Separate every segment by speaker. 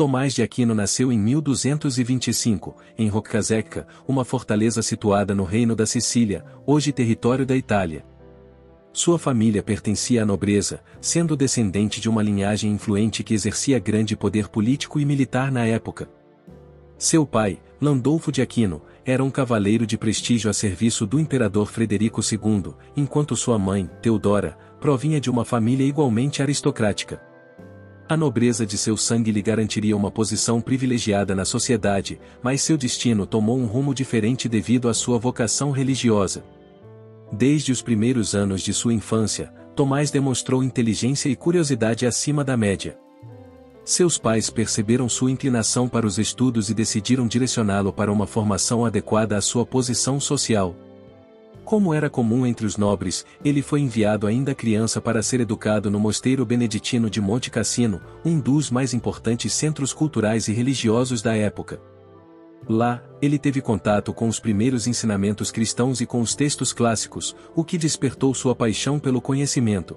Speaker 1: Tomás de Aquino nasceu em 1225, em Roccazzecca, uma fortaleza situada no Reino da Sicília, hoje território da Itália. Sua família pertencia à nobreza, sendo descendente de uma linhagem influente que exercia grande poder político e militar na época. Seu pai, Landolfo de Aquino, era um cavaleiro de prestígio a serviço do imperador Frederico II, enquanto sua mãe, Teodora, provinha de uma família igualmente aristocrática. A nobreza de seu sangue lhe garantiria uma posição privilegiada na sociedade, mas seu destino tomou um rumo diferente devido à sua vocação religiosa. Desde os primeiros anos de sua infância, Tomás demonstrou inteligência e curiosidade acima da média. Seus pais perceberam sua inclinação para os estudos e decidiram direcioná-lo para uma formação adequada à sua posição social. Como era comum entre os nobres, ele foi enviado ainda criança para ser educado no mosteiro beneditino de Monte Cassino, um dos mais importantes centros culturais e religiosos da época. Lá, ele teve contato com os primeiros ensinamentos cristãos e com os textos clássicos, o que despertou sua paixão pelo conhecimento.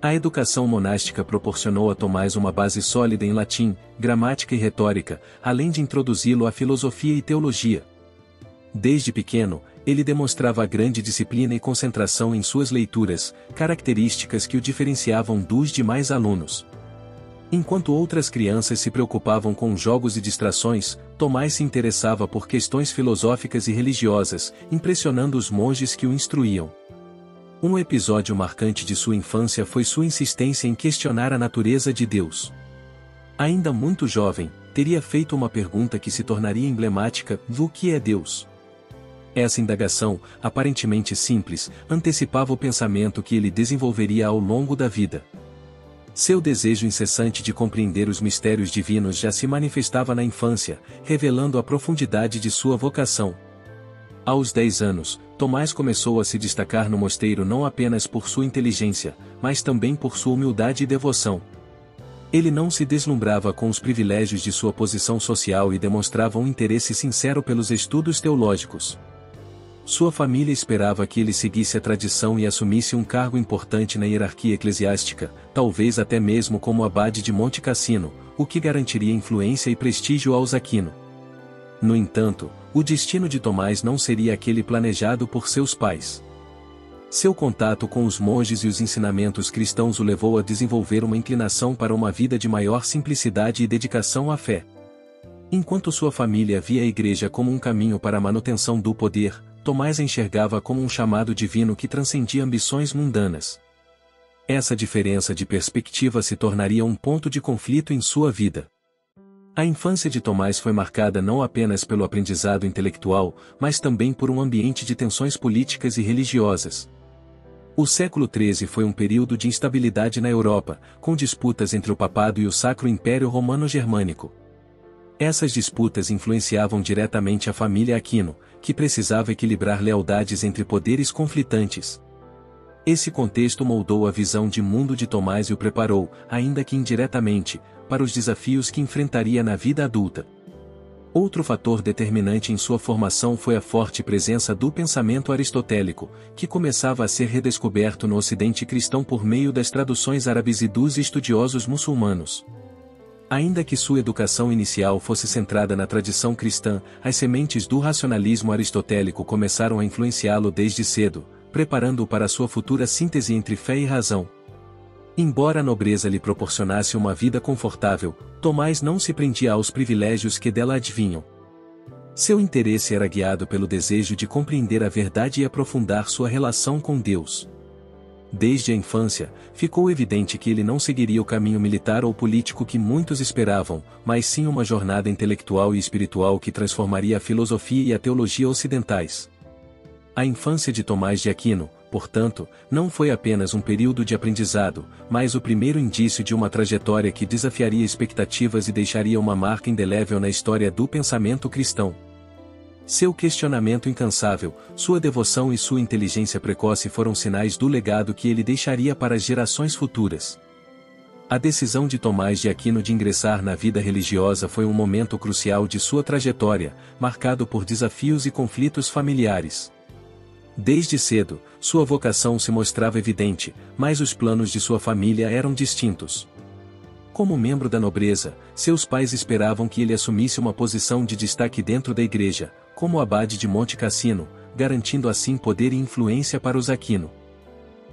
Speaker 1: A educação monástica proporcionou a Tomás uma base sólida em latim, gramática e retórica, além de introduzi-lo à filosofia e teologia. Desde pequeno, ele demonstrava grande disciplina e concentração em suas leituras, características que o diferenciavam dos demais alunos. Enquanto outras crianças se preocupavam com jogos e distrações, Tomás se interessava por questões filosóficas e religiosas, impressionando os monges que o instruíam. Um episódio marcante de sua infância foi sua insistência em questionar a natureza de Deus. Ainda muito jovem, teria feito uma pergunta que se tornaria emblemática: o que é Deus? Essa indagação, aparentemente simples, antecipava o pensamento que ele desenvolveria ao longo da vida. Seu desejo incessante de compreender os mistérios divinos já se manifestava na infância, revelando a profundidade de sua vocação. Aos 10 anos, Tomás começou a se destacar no mosteiro não apenas por sua inteligência, mas também por sua humildade e devoção. Ele não se deslumbrava com os privilégios de sua posição social e demonstrava um interesse sincero pelos estudos teológicos. Sua família esperava que ele seguisse a tradição e assumisse um cargo importante na hierarquia eclesiástica, talvez até mesmo como abade de Monte Cassino, o que garantiria influência e prestígio aos Aquino. No entanto, o destino de Tomás não seria aquele planejado por seus pais. Seu contato com os monges e os ensinamentos cristãos o levou a desenvolver uma inclinação para uma vida de maior simplicidade e dedicação à fé. Enquanto sua família via a igreja como um caminho para a manutenção do poder, Tomás a enxergava como um chamado divino que transcendia ambições mundanas. Essa diferença de perspectiva se tornaria um ponto de conflito em sua vida. A infância de Tomás foi marcada não apenas pelo aprendizado intelectual, mas também por um ambiente de tensões políticas e religiosas. O século XIII foi um período de instabilidade na Europa, com disputas entre o papado e o Sacro Império Romano-Germânico. Essas disputas influenciavam diretamente a família Aquino, que precisava equilibrar lealdades entre poderes conflitantes. Esse contexto moldou a visão de mundo de Tomás e o preparou, ainda que indiretamente, para os desafios que enfrentaria na vida adulta. Outro fator determinante em sua formação foi a forte presença do pensamento aristotélico, que começava a ser redescoberto no Ocidente cristão por meio das traduções árabes e dos estudiosos muçulmanos. Ainda que sua educação inicial fosse centrada na tradição cristã, as sementes do racionalismo aristotélico começaram a influenciá-lo desde cedo, preparando-o para sua futura síntese entre fé e razão. Embora a nobreza lhe proporcionasse uma vida confortável, Tomás não se prendia aos privilégios que dela advinham. Seu interesse era guiado pelo desejo de compreender a verdade e aprofundar sua relação com Deus. Desde a infância, ficou evidente que ele não seguiria o caminho militar ou político que muitos esperavam, mas sim uma jornada intelectual e espiritual que transformaria a filosofia e a teologia ocidentais. A infância de Tomás de Aquino, portanto, não foi apenas um período de aprendizado, mas o primeiro indício de uma trajetória que desafiaria expectativas e deixaria uma marca indelével na história do pensamento cristão. Seu questionamento incansável, sua devoção e sua inteligência precoce foram sinais do legado que ele deixaria para as gerações futuras. A decisão de Tomás de Aquino de ingressar na vida religiosa foi um momento crucial de sua trajetória, marcado por desafios e conflitos familiares. Desde cedo, sua vocação se mostrava evidente, mas os planos de sua família eram distintos. Como membro da nobreza, seus pais esperavam que ele assumisse uma posição de destaque dentro da igreja, como abade de Monte Cassino, garantindo assim poder e influência para os Aquino.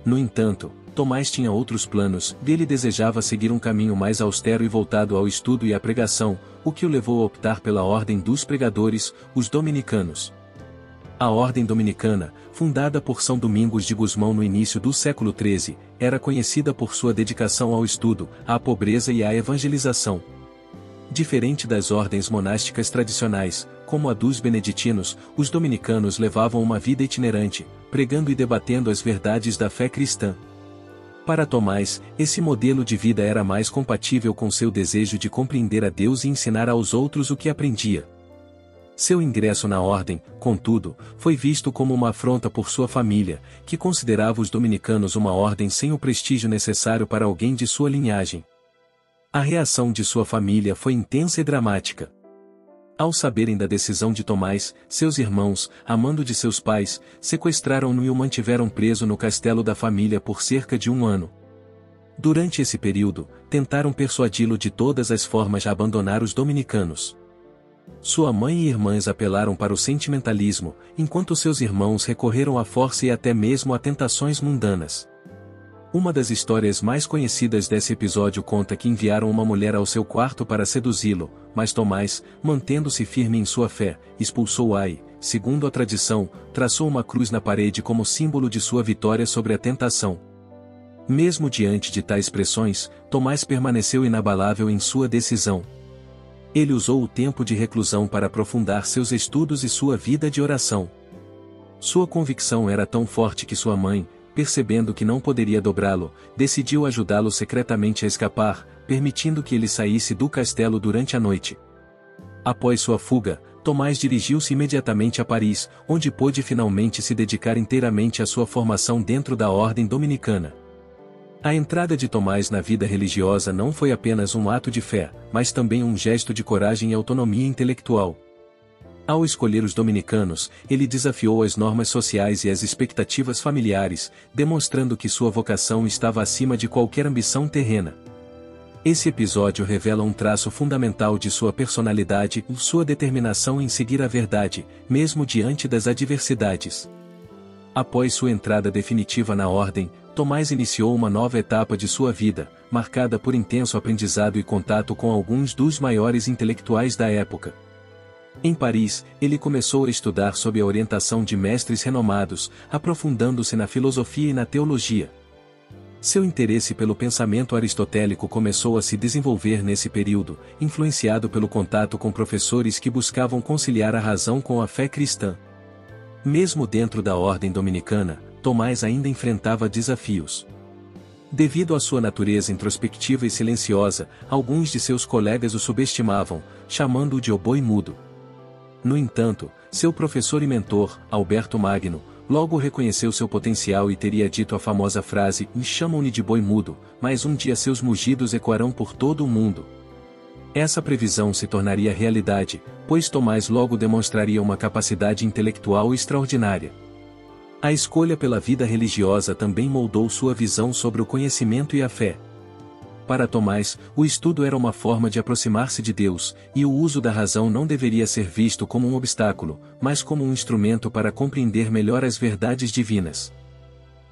Speaker 1: No entanto, Tomás tinha outros planos, ele desejava seguir um caminho mais austero e voltado ao estudo e à pregação, o que o levou a optar pela ordem dos pregadores, os dominicanos. A ordem dominicana, fundada por São Domingos de Gusmão no início do século XIII, era conhecida por sua dedicação ao estudo, à pobreza e à evangelização. Diferente das ordens monásticas tradicionais, como a dos beneditinos, os dominicanos levavam uma vida itinerante, pregando e debatendo as verdades da fé cristã. Para Tomás, esse modelo de vida era mais compatível com seu desejo de compreender a Deus e ensinar aos outros o que aprendia. Seu ingresso na ordem, contudo, foi visto como uma afronta por sua família, que considerava os dominicanos uma ordem sem o prestígio necessário para alguém de sua linhagem. A reação de sua família foi intensa e dramática. Ao saberem da decisão de Tomás, seus irmãos, a mando de seus pais, sequestraram-no e o mantiveram preso no castelo da família por cerca de 1 ano. Durante esse período, tentaram persuadi-lo de todas as formas a abandonar os dominicanos. Sua mãe e irmãs apelaram para o sentimentalismo, enquanto seus irmãos recorreram à força e até mesmo a tentações mundanas. Uma das histórias mais conhecidas desse episódio conta que enviaram uma mulher ao seu quarto para seduzi-lo, mas Tomás, mantendo-se firme em sua fé, expulsou-a e, segundo a tradição, traçou uma cruz na parede como símbolo de sua vitória sobre a tentação. Mesmo diante de tais pressões, Tomás permaneceu inabalável em sua decisão. Ele usou o tempo de reclusão para aprofundar seus estudos e sua vida de oração. Sua convicção era tão forte que sua mãe, percebendo que não poderia dobrá-lo, decidiu ajudá-lo secretamente a escapar, permitindo que ele saísse do castelo durante a noite. Após sua fuga, Tomás dirigiu-se imediatamente a Paris, onde pôde finalmente se dedicar inteiramente à sua formação dentro da ordem dominicana. A entrada de Tomás na vida religiosa não foi apenas um ato de fé, mas também um gesto de coragem e autonomia intelectual. Ao escolher os dominicanos, ele desafiou as normas sociais e as expectativas familiares, demonstrando que sua vocação estava acima de qualquer ambição terrena. Esse episódio revela um traço fundamental de sua personalidade, sua determinação em seguir a verdade, mesmo diante das adversidades. Após sua entrada definitiva na ordem, Tomás iniciou uma nova etapa de sua vida, marcada por intenso aprendizado e contato com alguns dos maiores intelectuais da época. Em Paris, ele começou a estudar sob a orientação de mestres renomados, aprofundando-se na filosofia e na teologia. Seu interesse pelo pensamento aristotélico começou a se desenvolver nesse período, influenciado pelo contato com professores que buscavam conciliar a razão com a fé cristã. Mesmo dentro da ordem dominicana, Tomás ainda enfrentava desafios. Devido à sua natureza introspectiva e silenciosa, alguns de seus colegas o subestimavam, chamando-o de o boi mudo. No entanto, seu professor e mentor, Alberto Magno, logo reconheceu seu potencial e teria dito a famosa frase: "Chamam-me de boi mudo, mas um dia seus mugidos ecoarão por todo o mundo." Essa previsão se tornaria realidade, pois Tomás logo demonstraria uma capacidade intelectual extraordinária. A escolha pela vida religiosa também moldou sua visão sobre o conhecimento e a fé. Para Tomás, o estudo era uma forma de aproximar-se de Deus, e o uso da razão não deveria ser visto como um obstáculo, mas como um instrumento para compreender melhor as verdades divinas.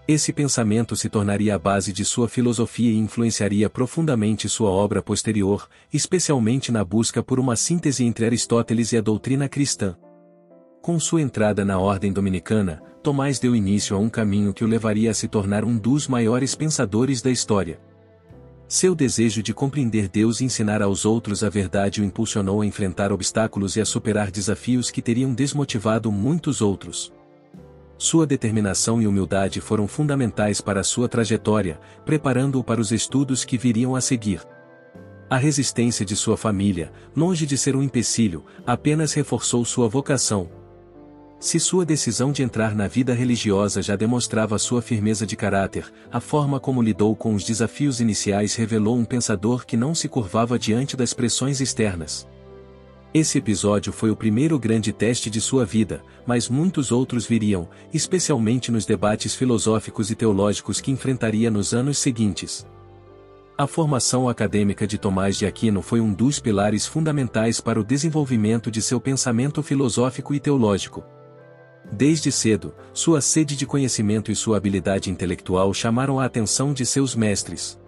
Speaker 1: Esse pensamento se tornaria a base de sua filosofia e influenciaria profundamente sua obra posterior, especialmente na busca por uma síntese entre Aristóteles e a doutrina cristã. Com sua entrada na ordem dominicana, Tomás deu início a um caminho que o levaria a se tornar um dos maiores pensadores da história. Seu desejo de compreender Deus e ensinar aos outros a verdade o impulsionou a enfrentar obstáculos e a superar desafios que teriam desmotivado muitos outros. Sua determinação e humildade foram fundamentais para sua trajetória, preparando-o para os estudos que viriam a seguir. A resistência de sua família, longe de ser um empecilho, apenas reforçou sua vocação. Se sua decisão de entrar na vida religiosa já demonstrava sua firmeza de caráter, a forma como lidou com os desafios iniciais revelou um pensador que não se curvava diante das pressões externas. Esse episódio foi o primeiro grande teste de sua vida, mas muitos outros viriam, especialmente nos debates filosóficos e teológicos que enfrentaria nos anos seguintes. A formação acadêmica de Tomás de Aquino foi um dos pilares fundamentais para o desenvolvimento de seu pensamento filosófico e teológico. Desde cedo, sua sede de conhecimento e sua habilidade intelectual chamaram a atenção de seus mestres.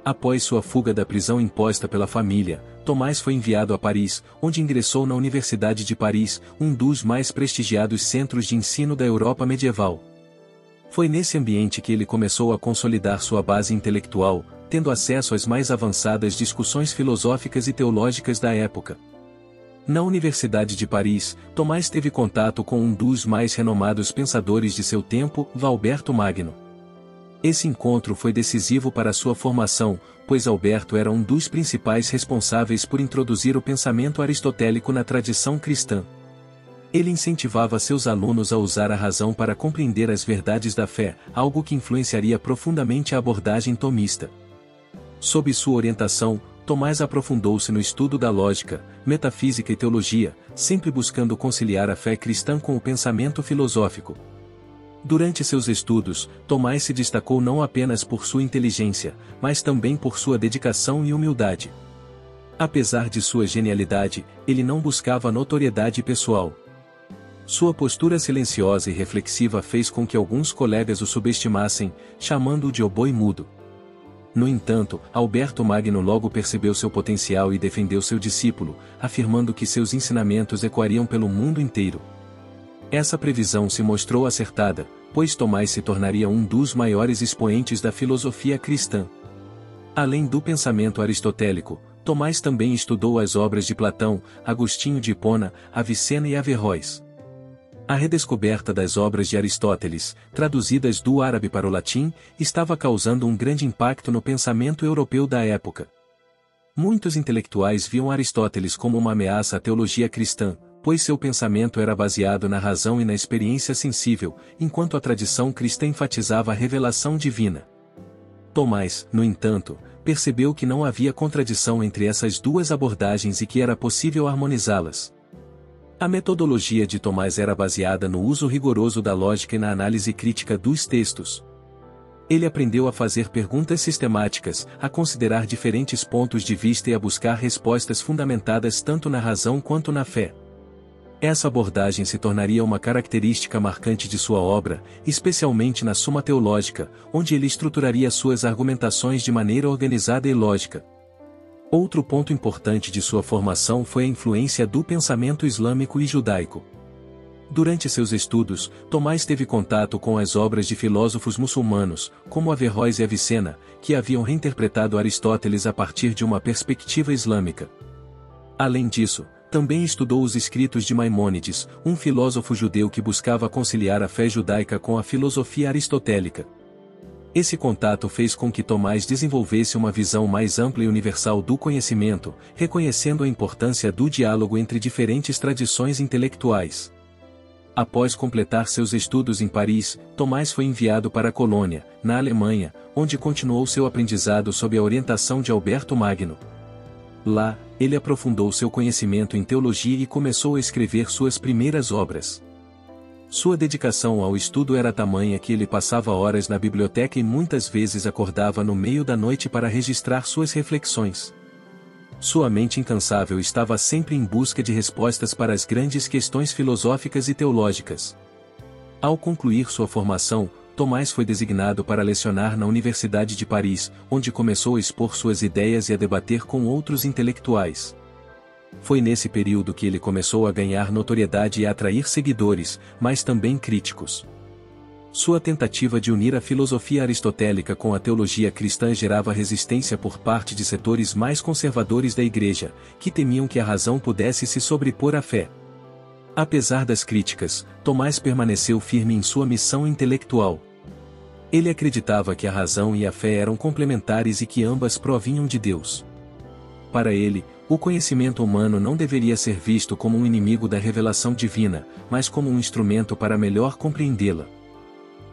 Speaker 1: Após sua fuga da prisão imposta pela família, Tomás foi enviado a Paris, onde ingressou na Universidade de Paris, um dos mais prestigiados centros de ensino da Europa medieval. Foi nesse ambiente que ele começou a consolidar sua base intelectual, tendo acesso às mais avançadas discussões filosóficas e teológicas da época. Na Universidade de Paris, Tomás teve contato com um dos mais renomados pensadores de seu tempo, Alberto Magno. Esse encontro foi decisivo para sua formação, pois Alberto era um dos principais responsáveis por introduzir o pensamento aristotélico na tradição cristã. Ele incentivava seus alunos a usar a razão para compreender as verdades da fé, algo que influenciaria profundamente a abordagem tomista. Sob sua orientação, Tomás aprofundou-se no estudo da lógica, metafísica e teologia, sempre buscando conciliar a fé cristã com o pensamento filosófico. Durante seus estudos, Tomás se destacou não apenas por sua inteligência, mas também por sua dedicação e humildade. Apesar de sua genialidade, ele não buscava notoriedade pessoal. Sua postura silenciosa e reflexiva fez com que alguns colegas o subestimassem, chamando-o de o boi mudo. No entanto, Alberto Magno logo percebeu seu potencial e defendeu seu discípulo, afirmando que seus ensinamentos ecoariam pelo mundo inteiro. Essa previsão se mostrou acertada, pois Tomás se tornaria um dos maiores expoentes da filosofia cristã. Além do pensamento aristotélico, Tomás também estudou as obras de Platão, Agostinho de Hipona, Avicena e Averroes. A redescoberta das obras de Aristóteles, traduzidas do árabe para o latim, estava causando um grande impacto no pensamento europeu da época. Muitos intelectuais viam Aristóteles como uma ameaça à teologia cristã, pois seu pensamento era baseado na razão e na experiência sensível, enquanto a tradição cristã enfatizava a revelação divina. Tomás, no entanto, percebeu que não havia contradição entre essas duas abordagens e que era possível harmonizá-las. A metodologia de Tomás era baseada no uso rigoroso da lógica e na análise crítica dos textos. Ele aprendeu a fazer perguntas sistemáticas, a considerar diferentes pontos de vista e a buscar respostas fundamentadas tanto na razão quanto na fé. Essa abordagem se tornaria uma característica marcante de sua obra, especialmente na Suma Teológica, onde ele estruturaria suas argumentações de maneira organizada e lógica. Outro ponto importante de sua formação foi a influência do pensamento islâmico e judaico. Durante seus estudos, Tomás teve contato com as obras de filósofos muçulmanos, como Averroes e Avicena, que haviam reinterpretado Aristóteles a partir de uma perspectiva islâmica. Além disso, também estudou os escritos de Maimônides, um filósofo judeu que buscava conciliar a fé judaica com a filosofia aristotélica. Esse contato fez com que Tomás desenvolvesse uma visão mais ampla e universal do conhecimento, reconhecendo a importância do diálogo entre diferentes tradições intelectuais. Após completar seus estudos em Paris, Tomás foi enviado para Colônia, na Alemanha, onde continuou seu aprendizado sob a orientação de Alberto Magno. Lá, ele aprofundou seu conhecimento em teologia e começou a escrever suas primeiras obras. Sua dedicação ao estudo era tamanha que ele passava horas na biblioteca e muitas vezes acordava no meio da noite para registrar suas reflexões. Sua mente incansável estava sempre em busca de respostas para as grandes questões filosóficas e teológicas. Ao concluir sua formação, Tomás foi designado para lecionar na Universidade de Paris, onde começou a expor suas ideias e a debater com outros intelectuais. Foi nesse período que ele começou a ganhar notoriedade e a atrair seguidores, mas também críticos. Sua tentativa de unir a filosofia aristotélica com a teologia cristã gerava resistência por parte de setores mais conservadores da Igreja, que temiam que a razão pudesse se sobrepor à fé. Apesar das críticas, Tomás permaneceu firme em sua missão intelectual. Ele acreditava que a razão e a fé eram complementares e que ambas provinham de Deus. Para ele, o conhecimento humano não deveria ser visto como um inimigo da revelação divina, mas como um instrumento para melhor compreendê-la.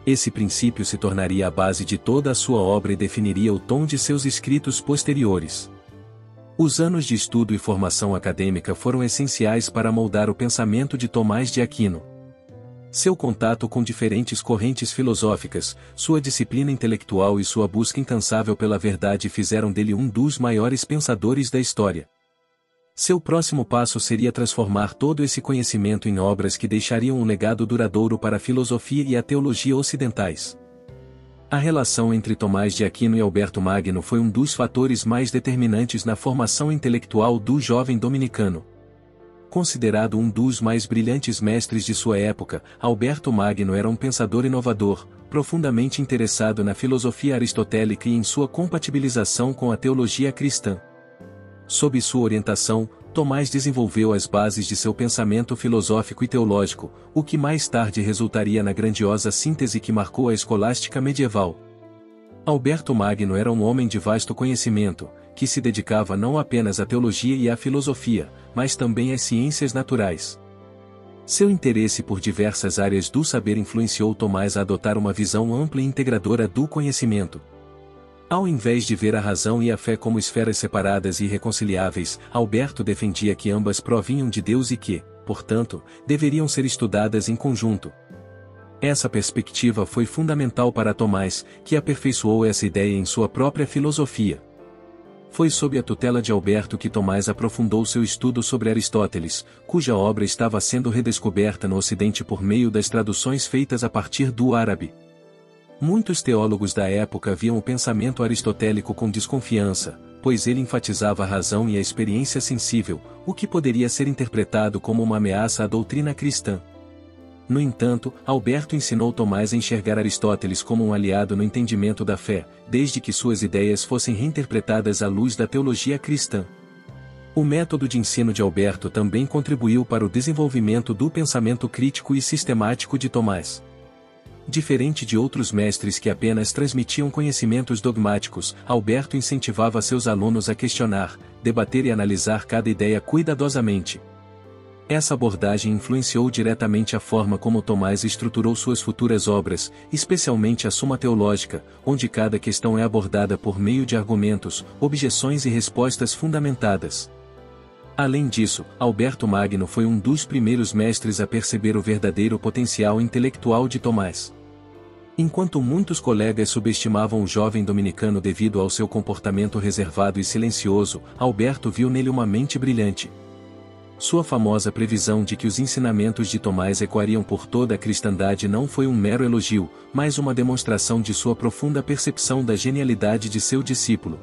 Speaker 1: Esse princípio se tornaria a base de toda a sua obra e definiria o tom de seus escritos posteriores. Os anos de estudo e formação acadêmica foram essenciais para moldar o pensamento de Tomás de Aquino. Seu contato com diferentes correntes filosóficas, sua disciplina intelectual e sua busca incansável pela verdade fizeram dele um dos maiores pensadores da história. Seu próximo passo seria transformar todo esse conhecimento em obras que deixariam um legado duradouro para a filosofia e a teologia ocidentais. A relação entre Tomás de Aquino e Alberto Magno foi um dos fatores mais determinantes na formação intelectual do jovem dominicano. Considerado um dos mais brilhantes mestres de sua época, Alberto Magno era um pensador inovador, profundamente interessado na filosofia aristotélica e em sua compatibilização com a teologia cristã. Sob sua orientação, Tomás desenvolveu as bases de seu pensamento filosófico e teológico, o que mais tarde resultaria na grandiosa síntese que marcou a escolástica medieval. Alberto Magno era um homem de vasto conhecimento, que se dedicava não apenas à teologia e à filosofia, mas também às ciências naturais. Seu interesse por diversas áreas do saber influenciou Tomás a adotar uma visão ampla e integradora do conhecimento. Ao invés de ver a razão e a fé como esferas separadas e irreconciliáveis, Alberto defendia que ambas provinham de Deus e que, portanto, deveriam ser estudadas em conjunto. Essa perspectiva foi fundamental para Tomás, que aperfeiçoou essa ideia em sua própria filosofia. Foi sob a tutela de Alberto que Tomás aprofundou seu estudo sobre Aristóteles, cuja obra estava sendo redescoberta no Ocidente por meio das traduções feitas a partir do árabe. Muitos teólogos da época viam o pensamento aristotélico com desconfiança, pois ele enfatizava a razão e a experiência sensível, o que poderia ser interpretado como uma ameaça à doutrina cristã. No entanto, Alberto ensinou Tomás a enxergar Aristóteles como um aliado no entendimento da fé, desde que suas ideias fossem reinterpretadas à luz da teologia cristã. O método de ensino de Alberto também contribuiu para o desenvolvimento do pensamento crítico e sistemático de Tomás. Diferente de outros mestres que apenas transmitiam conhecimentos dogmáticos, Alberto incentivava seus alunos a questionar, debater e analisar cada ideia cuidadosamente. Essa abordagem influenciou diretamente a forma como Tomás estruturou suas futuras obras, especialmente a Suma Teológica, onde cada questão é abordada por meio de argumentos, objeções e respostas fundamentadas. Além disso, Alberto Magno foi um dos primeiros mestres a perceber o verdadeiro potencial intelectual de Tomás. Enquanto muitos colegas subestimavam o jovem dominicano devido ao seu comportamento reservado e silencioso, Alberto viu nele uma mente brilhante. Sua famosa previsão de que os ensinamentos de Tomás ecoariam por toda a cristandade não foi um mero elogio, mas uma demonstração de sua profunda percepção da genialidade de seu discípulo.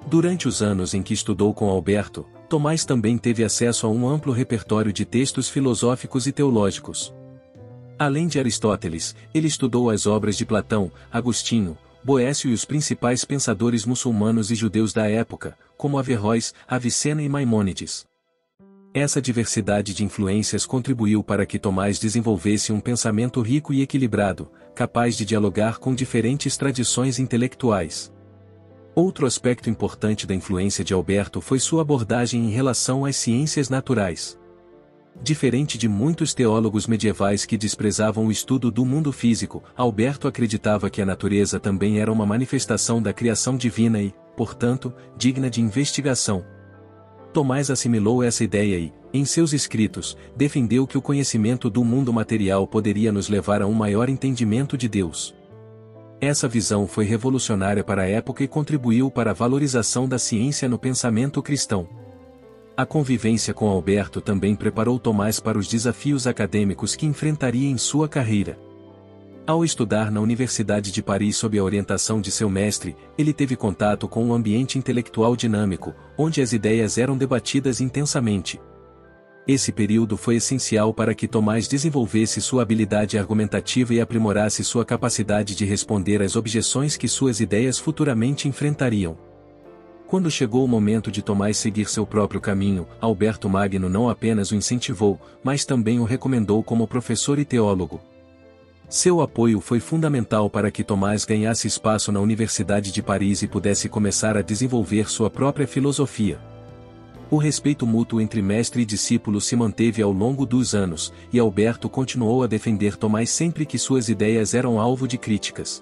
Speaker 1: Durante os anos em que estudou com Alberto, Tomás também teve acesso a um amplo repertório de textos filosóficos e teológicos. Além de Aristóteles, ele estudou as obras de Platão, Agostinho, Boécio e os principais pensadores muçulmanos e judeus da época, como Averroes, Avicena e Maimônides. Essa diversidade de influências contribuiu para que Tomás desenvolvesse um pensamento rico e equilibrado, capaz de dialogar com diferentes tradições intelectuais. Outro aspecto importante da influência de Alberto foi sua abordagem em relação às ciências naturais. Diferente de muitos teólogos medievais que desprezavam o estudo do mundo físico, Alberto acreditava que a natureza também era uma manifestação da criação divina e, portanto, digna de investigação. Tomás assimilou essa ideia e, em seus escritos, defendeu que o conhecimento do mundo material poderia nos levar a um maior entendimento de Deus. Essa visão foi revolucionária para a época e contribuiu para a valorização da ciência no pensamento cristão. A convivência com Alberto também preparou Tomás para os desafios acadêmicos que enfrentaria em sua carreira. Ao estudar na Universidade de Paris sob a orientação de seu mestre, ele teve contato com um ambiente intelectual dinâmico, onde as ideias eram debatidas intensamente. Esse período foi essencial para que Tomás desenvolvesse sua habilidade argumentativa e aprimorasse sua capacidade de responder às objeções que suas ideias futuramente enfrentariam. Quando chegou o momento de Tomás seguir seu próprio caminho, Alberto Magno não apenas o incentivou, mas também o recomendou como professor e teólogo. Seu apoio foi fundamental para que Tomás ganhasse espaço na Universidade de Paris e pudesse começar a desenvolver sua própria filosofia. O respeito mútuo entre mestre e discípulo se manteve ao longo dos anos, e Alberto continuou a defender Tomás sempre que suas ideias eram alvo de críticas.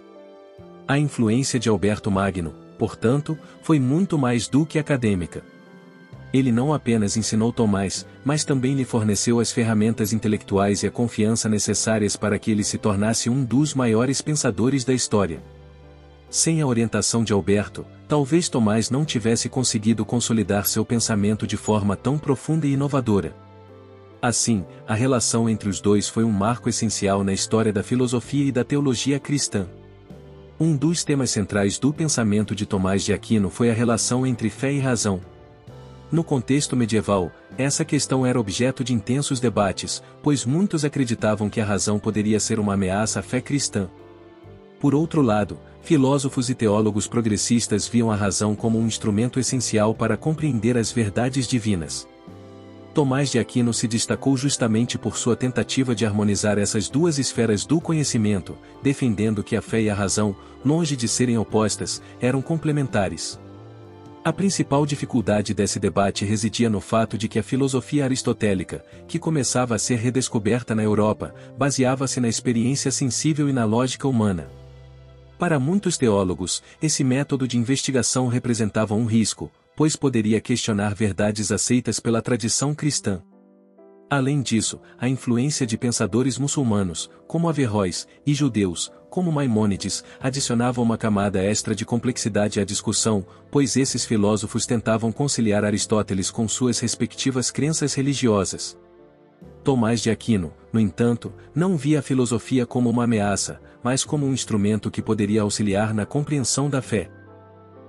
Speaker 1: A influência de Alberto Magno, portanto, foi muito mais do que acadêmica. Ele não apenas ensinou Tomás, mas também lhe forneceu as ferramentas intelectuais e a confiança necessárias para que ele se tornasse um dos maiores pensadores da história. Sem a orientação de Alberto, talvez Tomás não tivesse conseguido consolidar seu pensamento de forma tão profunda e inovadora. Assim, a relação entre os dois foi um marco essencial na história da filosofia e da teologia cristã. Um dos temas centrais do pensamento de Tomás de Aquino foi a relação entre fé e razão. No contexto medieval, essa questão era objeto de intensos debates, pois muitos acreditavam que a razão poderia ser uma ameaça à fé cristã. Por outro lado, filósofos e teólogos progressistas viam a razão como um instrumento essencial para compreender as verdades divinas. Tomás de Aquino se destacou justamente por sua tentativa de harmonizar essas duas esferas do conhecimento, defendendo que a fé e a razão, longe de serem opostas, eram complementares. A principal dificuldade desse debate residia no fato de que a filosofia aristotélica, que começava a ser redescoberta na Europa, baseava-se na experiência sensível e na lógica humana. Para muitos teólogos, esse método de investigação representava um risco, pois poderia questionar verdades aceitas pela tradição cristã. Além disso, a influência de pensadores muçulmanos, como Averroes, e judeus, como Maimônides, adicionava uma camada extra de complexidade à discussão, pois esses filósofos tentavam conciliar Aristóteles com suas respectivas crenças religiosas. Tomás de Aquino, no entanto, não via a filosofia como uma ameaça, mas como um instrumento que poderia auxiliar na compreensão da fé.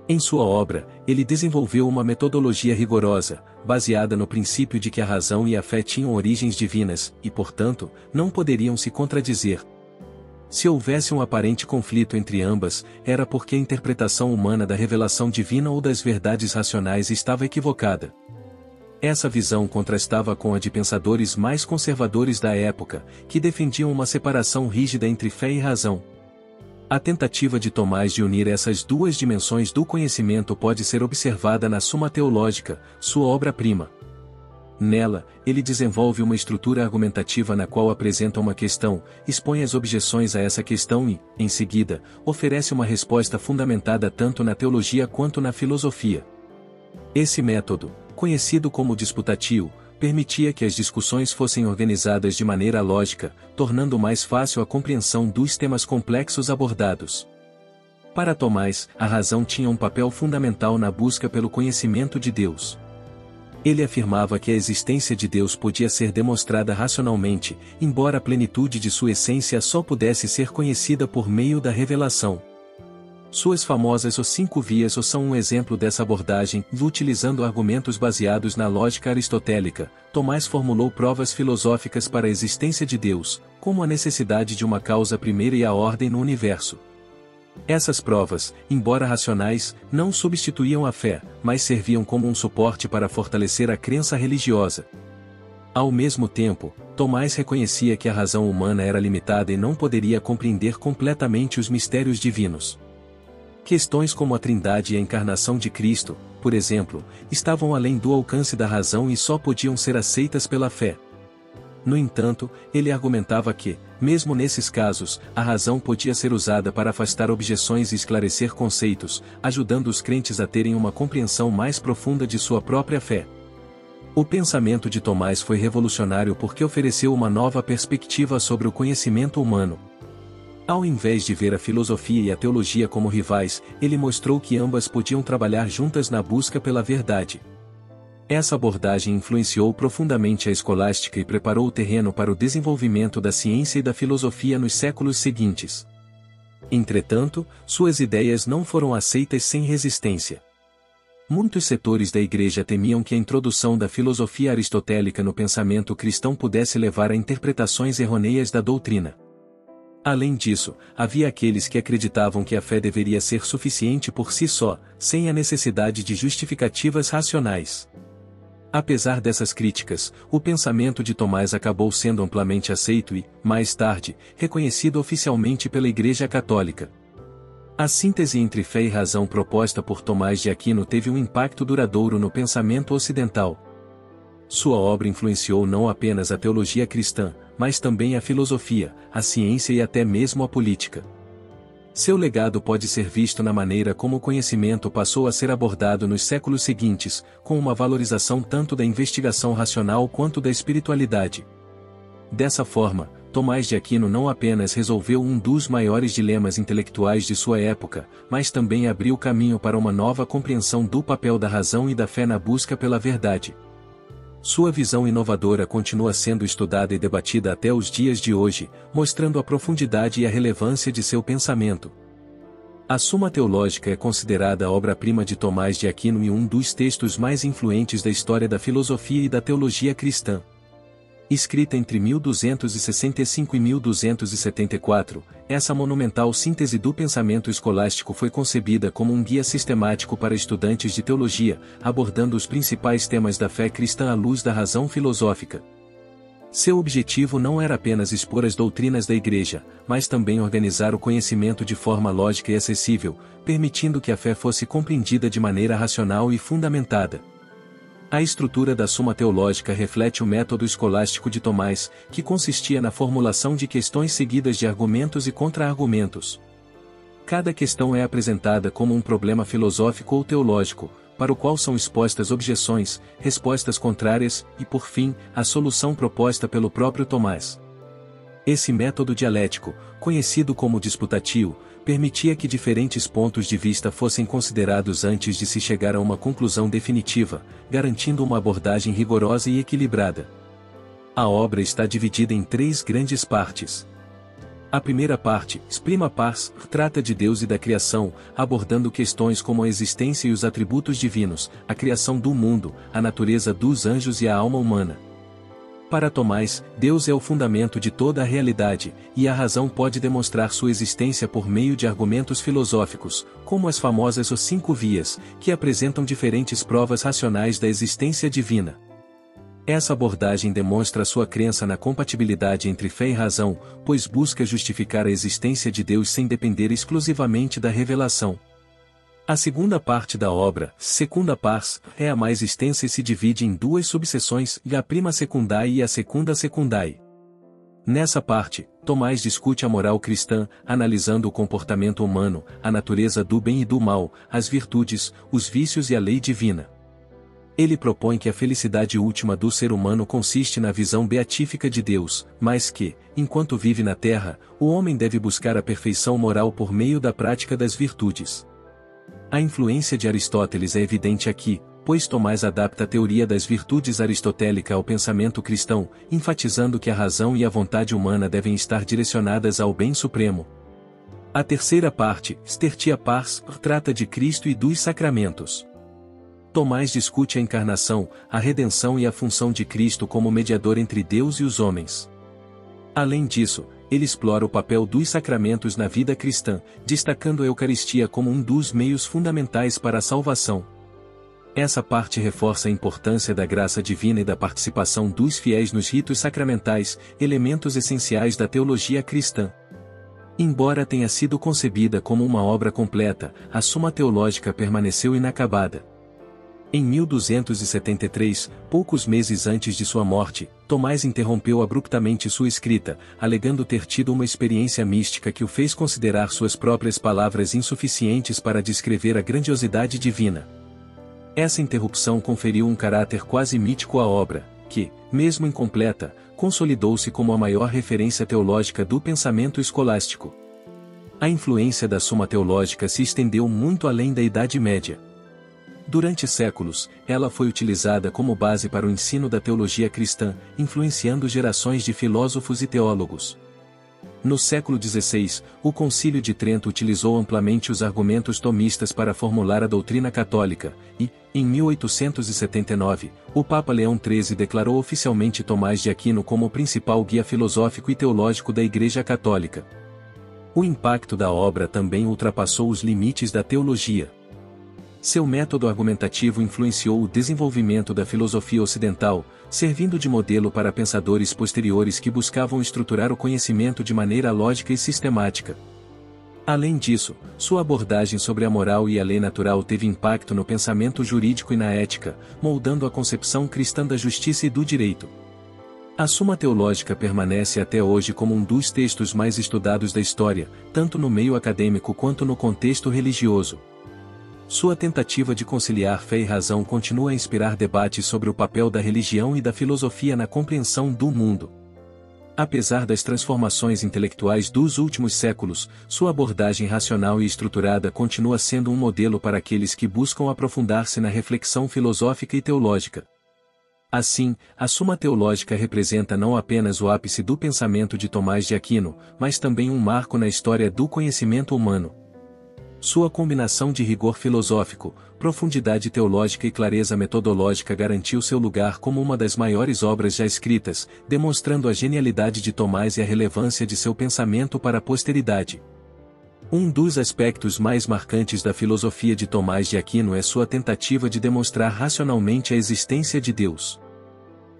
Speaker 1: Em sua obra, ele desenvolveu uma metodologia rigorosa, baseada no princípio de que a razão e a fé tinham origens divinas, e portanto, não poderiam se contradizer. Se houvesse um aparente conflito entre ambas, era porque a interpretação humana da revelação divina ou das verdades racionais estava equivocada. Essa visão contrastava com a de pensadores mais conservadores da época, que defendiam uma separação rígida entre fé e razão. A tentativa de Tomás de unir essas duas dimensões do conhecimento pode ser observada na Suma Teológica, sua obra-prima. Nela, ele desenvolve uma estrutura argumentativa na qual apresenta uma questão, expõe as objeções a essa questão e, em seguida, oferece uma resposta fundamentada tanto na teologia quanto na filosofia. Esse método, conhecido como disputatio, permitia que as discussões fossem organizadas de maneira lógica, tornando mais fácil a compreensão dos temas complexos abordados. Para Tomás, a razão tinha um papel fundamental na busca pelo conhecimento de Deus. Ele afirmava que a existência de Deus podia ser demonstrada racionalmente, embora a plenitude de sua essência só pudesse ser conhecida por meio da revelação. Suas famosas Os Cinco Vias são um exemplo dessa abordagem. Utilizando argumentos baseados na lógica aristotélica, Tomás formulou provas filosóficas para a existência de Deus, como a necessidade de uma causa primeira e a ordem no universo. Essas provas, embora racionais, não substituíam a fé, mas serviam como um suporte para fortalecer a crença religiosa. Ao mesmo tempo, Tomás reconhecia que a razão humana era limitada e não poderia compreender completamente os mistérios divinos. Questões como a Trindade e a encarnação de Cristo, por exemplo, estavam além do alcance da razão e só podiam ser aceitas pela fé. No entanto, ele argumentava que, mesmo nesses casos, a razão podia ser usada para afastar objeções e esclarecer conceitos, ajudando os crentes a terem uma compreensão mais profunda de sua própria fé. O pensamento de Tomás foi revolucionário porque ofereceu uma nova perspectiva sobre o conhecimento humano. Ao invés de ver a filosofia e a teologia como rivais, ele mostrou que ambas podiam trabalhar juntas na busca pela verdade. Essa abordagem influenciou profundamente a escolástica e preparou o terreno para o desenvolvimento da ciência e da filosofia nos séculos seguintes. Entretanto, suas ideias não foram aceitas sem resistência. Muitos setores da Igreja temiam que a introdução da filosofia aristotélica no pensamento cristão pudesse levar a interpretações errôneas da doutrina. Além disso, havia aqueles que acreditavam que a fé deveria ser suficiente por si só, sem a necessidade de justificativas racionais. Apesar dessas críticas, o pensamento de Tomás acabou sendo amplamente aceito e, mais tarde, reconhecido oficialmente pela Igreja Católica. A síntese entre fé e razão proposta por Tomás de Aquino teve um impacto duradouro no pensamento ocidental. Sua obra influenciou não apenas a teologia cristã, mas também a filosofia, a ciência e até mesmo a política. Seu legado pode ser visto na maneira como o conhecimento passou a ser abordado nos séculos seguintes, com uma valorização tanto da investigação racional quanto da espiritualidade. Dessa forma, Tomás de Aquino não apenas resolveu um dos maiores dilemas intelectuais de sua época, mas também abriu caminho para uma nova compreensão do papel da razão e da fé na busca pela verdade. Sua visão inovadora continua sendo estudada e debatida até os dias de hoje, mostrando a profundidade e a relevância de seu pensamento. A Suma Teológica é considerada a obra-prima de Tomás de Aquino e um dos textos mais influentes da história da filosofia e da teologia cristã. Escrita entre 1265 e 1274, essa monumental síntese do pensamento escolástico foi concebida como um guia sistemático para estudantes de teologia, abordando os principais temas da fé cristã à luz da razão filosófica. Seu objetivo não era apenas expor as doutrinas da Igreja, mas também organizar o conhecimento de forma lógica e acessível, permitindo que a fé fosse compreendida de maneira racional e fundamentada. A estrutura da Suma Teológica reflete o método escolástico de Tomás, que consistia na formulação de questões seguidas de argumentos e contra-argumentos. Cada questão é apresentada como um problema filosófico ou teológico, para o qual são expostas objeções, respostas contrárias e, por fim, a solução proposta pelo próprio Tomás. Esse método dialético, conhecido como disputatio, permitia que diferentes pontos de vista fossem considerados antes de se chegar a uma conclusão definitiva, garantindo uma abordagem rigorosa e equilibrada. A obra está dividida em 3 grandes partes. A primeira parte, Prima Pars, trata de Deus e da criação, abordando questões como a existência e os atributos divinos, a criação do mundo, a natureza dos anjos e a alma humana. Para Tomás, Deus é o fundamento de toda a realidade, e a razão pode demonstrar sua existência por meio de argumentos filosóficos, como as famosas Os 5 Vias, que apresentam diferentes provas racionais da existência divina. Essa abordagem demonstra sua crença na compatibilidade entre fé e razão, pois busca justificar a existência de Deus sem depender exclusivamente da revelação. A segunda parte da obra, Secunda Pars, é a mais extensa e se divide em 2 subseções, a Prima Secundae e a Secunda Secundae. Nessa parte, Tomás discute a moral cristã, analisando o comportamento humano, a natureza do bem e do mal, as virtudes, os vícios e a lei divina. Ele propõe que a felicidade última do ser humano consiste na visão beatífica de Deus, mas que, enquanto vive na terra, o homem deve buscar a perfeição moral por meio da prática das virtudes. A influência de Aristóteles é evidente aqui, pois Tomás adapta a teoria das virtudes aristotélica ao pensamento cristão, enfatizando que a razão e a vontade humana devem estar direcionadas ao bem supremo. A terceira parte, Tertia Pars, trata de Cristo e dos sacramentos. Tomás discute a encarnação, a redenção e a função de Cristo como mediador entre Deus e os homens. Além disso, ele explora o papel dos sacramentos na vida cristã, destacando a Eucaristia como um dos meios fundamentais para a salvação. Essa parte reforça a importância da graça divina e da participação dos fiéis nos ritos sacramentais, elementos essenciais da teologia cristã. Embora tenha sido concebida como uma obra completa, a Suma Teológica permaneceu inacabada. Em 1273, poucos meses antes de sua morte, Tomás interrompeu abruptamente sua escrita, alegando ter tido uma experiência mística que o fez considerar suas próprias palavras insuficientes para descrever a grandiosidade divina. Essa interrupção conferiu um caráter quase mítico à obra, que, mesmo incompleta, consolidou-se como a maior referência teológica do pensamento escolástico. A influência da Suma Teológica se estendeu muito além da Idade Média. Durante séculos, ela foi utilizada como base para o ensino da teologia cristã, influenciando gerações de filósofos e teólogos. No século XVI, o Concílio de Trento utilizou amplamente os argumentos tomistas para formular a doutrina católica, e, em 1879, o Papa Leão XIII declarou oficialmente Tomás de Aquino como o principal guia filosófico e teológico da Igreja Católica. O impacto da obra também ultrapassou os limites da teologia. Seu método argumentativo influenciou o desenvolvimento da filosofia ocidental, servindo de modelo para pensadores posteriores que buscavam estruturar o conhecimento de maneira lógica e sistemática. Além disso, sua abordagem sobre a moral e a lei natural teve impacto no pensamento jurídico e na ética, moldando a concepção cristã da justiça e do direito. A Suma Teológica permanece até hoje como um dos textos mais estudados da história, tanto no meio acadêmico quanto no contexto religioso. Sua tentativa de conciliar fé e razão continua a inspirar debates sobre o papel da religião e da filosofia na compreensão do mundo. Apesar das transformações intelectuais dos últimos séculos, sua abordagem racional e estruturada continua sendo um modelo para aqueles que buscam aprofundar-se na reflexão filosófica e teológica. Assim, a Suma Teológica representa não apenas o ápice do pensamento de Tomás de Aquino, mas também um marco na história do conhecimento humano. Sua combinação de rigor filosófico, profundidade teológica e clareza metodológica garantiu seu lugar como uma das maiores obras já escritas, demonstrando a genialidade de Tomás e a relevância de seu pensamento para a posteridade. Um dos aspectos mais marcantes da filosofia de Tomás de Aquino é sua tentativa de demonstrar racionalmente a existência de Deus.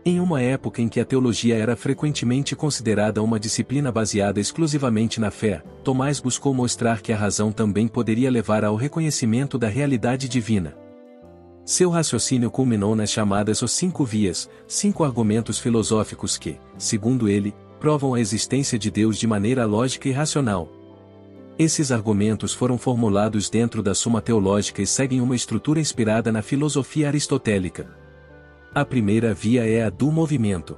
Speaker 1: Em uma época em que a teologia era frequentemente considerada uma disciplina baseada exclusivamente na fé, Tomás buscou mostrar que a razão também poderia levar ao reconhecimento da realidade divina. Seu raciocínio culminou nas chamadas Os Cinco Vias, 5 argumentos filosóficos que, segundo ele, provam a existência de Deus de maneira lógica e racional. Esses argumentos foram formulados dentro da Suma Teológica e seguem uma estrutura inspirada na filosofia aristotélica. A primeira via é a do movimento.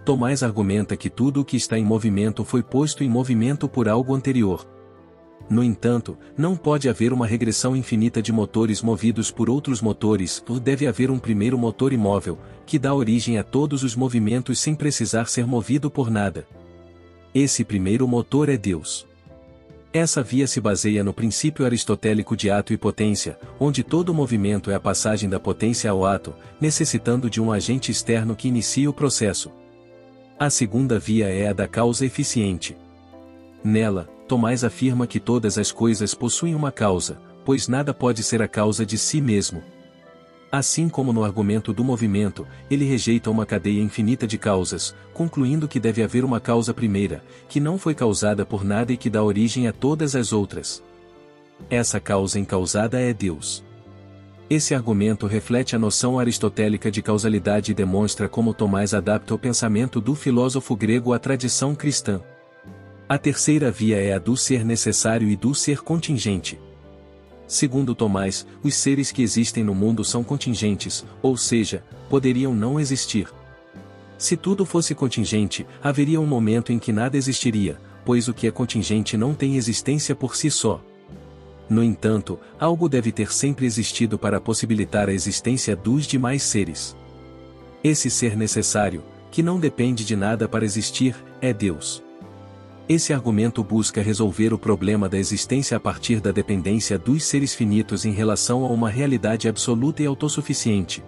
Speaker 1: Tomás argumenta que tudo o que está em movimento foi posto em movimento por algo anterior. No entanto, não pode haver uma regressão infinita de motores movidos por outros motores, ou deve haver um primeiro motor imóvel, que dá origem a todos os movimentos sem precisar ser movido por nada. Esse primeiro motor é Deus. Essa via se baseia no princípio aristotélico de ato e potência, onde todo movimento é a passagem da potência ao ato, necessitando de um agente externo que inicie o processo. A segunda via é a da causa eficiente. Nela, Tomás afirma que todas as coisas possuem uma causa, pois nada pode ser a causa de si mesmo. Assim como no argumento do movimento, ele rejeita uma cadeia infinita de causas, concluindo que deve haver uma causa primeira, que não foi causada por nada e que dá origem a todas as outras. Essa causa incausada é Deus. Esse argumento reflete a noção aristotélica de causalidade e demonstra como Tomás adapta o pensamento do filósofo grego à tradição cristã. A terceira via é a do ser necessário e do ser contingente. Segundo Tomás, os seres que existem no mundo são contingentes, ou seja, poderiam não existir. Se tudo fosse contingente, haveria um momento em que nada existiria, pois o que é contingente não tem existência por si só. No entanto, algo deve ter sempre existido para possibilitar a existência dos demais seres. Esse ser necessário, que não depende de nada para existir, é Deus. Esse argumento busca resolver o problema da existência a partir da dependência dos seres finitos em relação a uma realidade absoluta e autossuficiente.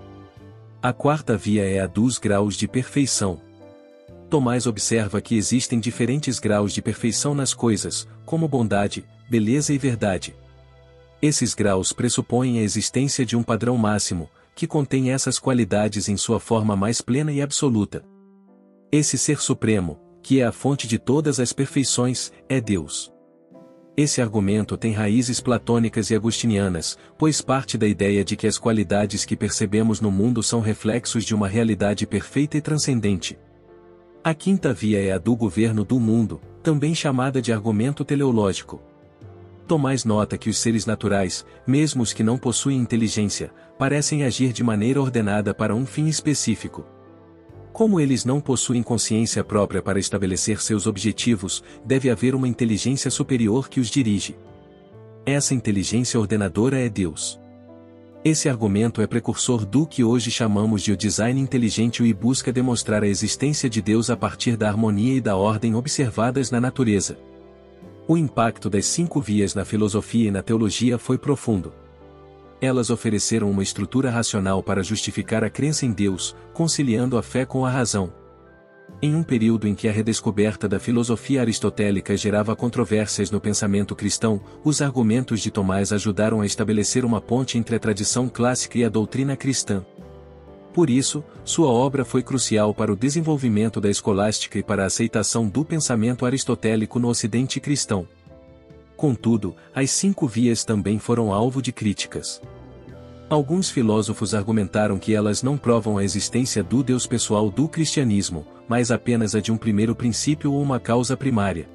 Speaker 1: A quarta via é a dos graus de perfeição. Tomás observa que existem diferentes graus de perfeição nas coisas, como bondade, beleza e verdade. Esses graus pressupõem a existência de um padrão máximo, que contém essas qualidades em sua forma mais plena e absoluta. Esse Ser Supremo, que é a fonte de todas as perfeições, é Deus. Esse argumento tem raízes platônicas e agostinianas, pois parte da ideia de que as qualidades que percebemos no mundo são reflexos de uma realidade perfeita e transcendente. A quinta via é a do governo do mundo, também chamada de argumento teleológico. Tomás nota que os seres naturais, mesmo os que não possuem inteligência, parecem agir de maneira ordenada para um fim específico. Como eles não possuem consciência própria para estabelecer seus objetivos, deve haver uma inteligência superior que os dirige. Essa inteligência ordenadora é Deus. Esse argumento é precursor do que hoje chamamos de o design inteligente e busca demonstrar a existência de Deus a partir da harmonia e da ordem observadas na natureza. O impacto das 5 vias na filosofia e na teologia foi profundo. Elas ofereceram uma estrutura racional para justificar a crença em Deus, conciliando a fé com a razão. Em um período em que a redescoberta da filosofia aristotélica gerava controvérsias no pensamento cristão, os argumentos de Tomás ajudaram a estabelecer uma ponte entre a tradição clássica e a doutrina cristã. Por isso, sua obra foi crucial para o desenvolvimento da escolástica e para a aceitação do pensamento aristotélico no Ocidente cristão. Contudo, as 5 vias também foram alvo de críticas. Alguns filósofos argumentaram que elas não provam a existência do Deus pessoal do cristianismo, mas apenas a de um primeiro princípio ou uma causa primária.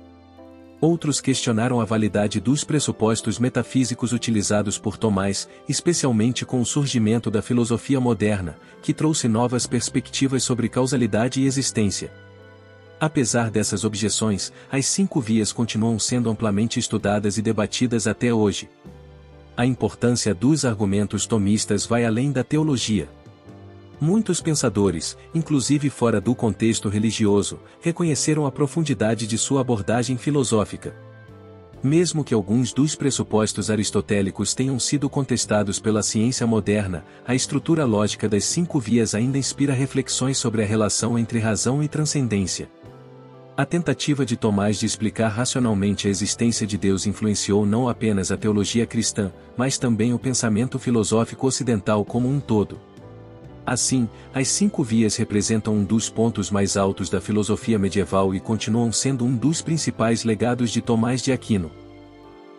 Speaker 1: Outros questionaram a validade dos pressupostos metafísicos utilizados por Tomás, especialmente com o surgimento da filosofia moderna, que trouxe novas perspectivas sobre causalidade e existência. Apesar dessas objeções, as 5 vias continuam sendo amplamente estudadas e debatidas até hoje. A importância dos argumentos tomistas vai além da teologia. Muitos pensadores, inclusive fora do contexto religioso, reconheceram a profundidade de sua abordagem filosófica. Mesmo que alguns dos pressupostos aristotélicos tenham sido contestados pela ciência moderna, a estrutura lógica das 5 vias ainda inspira reflexões sobre a relação entre razão e transcendência. A tentativa de Tomás de explicar racionalmente a existência de Deus influenciou não apenas a teologia cristã, mas também o pensamento filosófico ocidental como um todo. Assim, as 5 vias representam um dos pontos mais altos da filosofia medieval e continuam sendo um dos principais legados de Tomás de Aquino.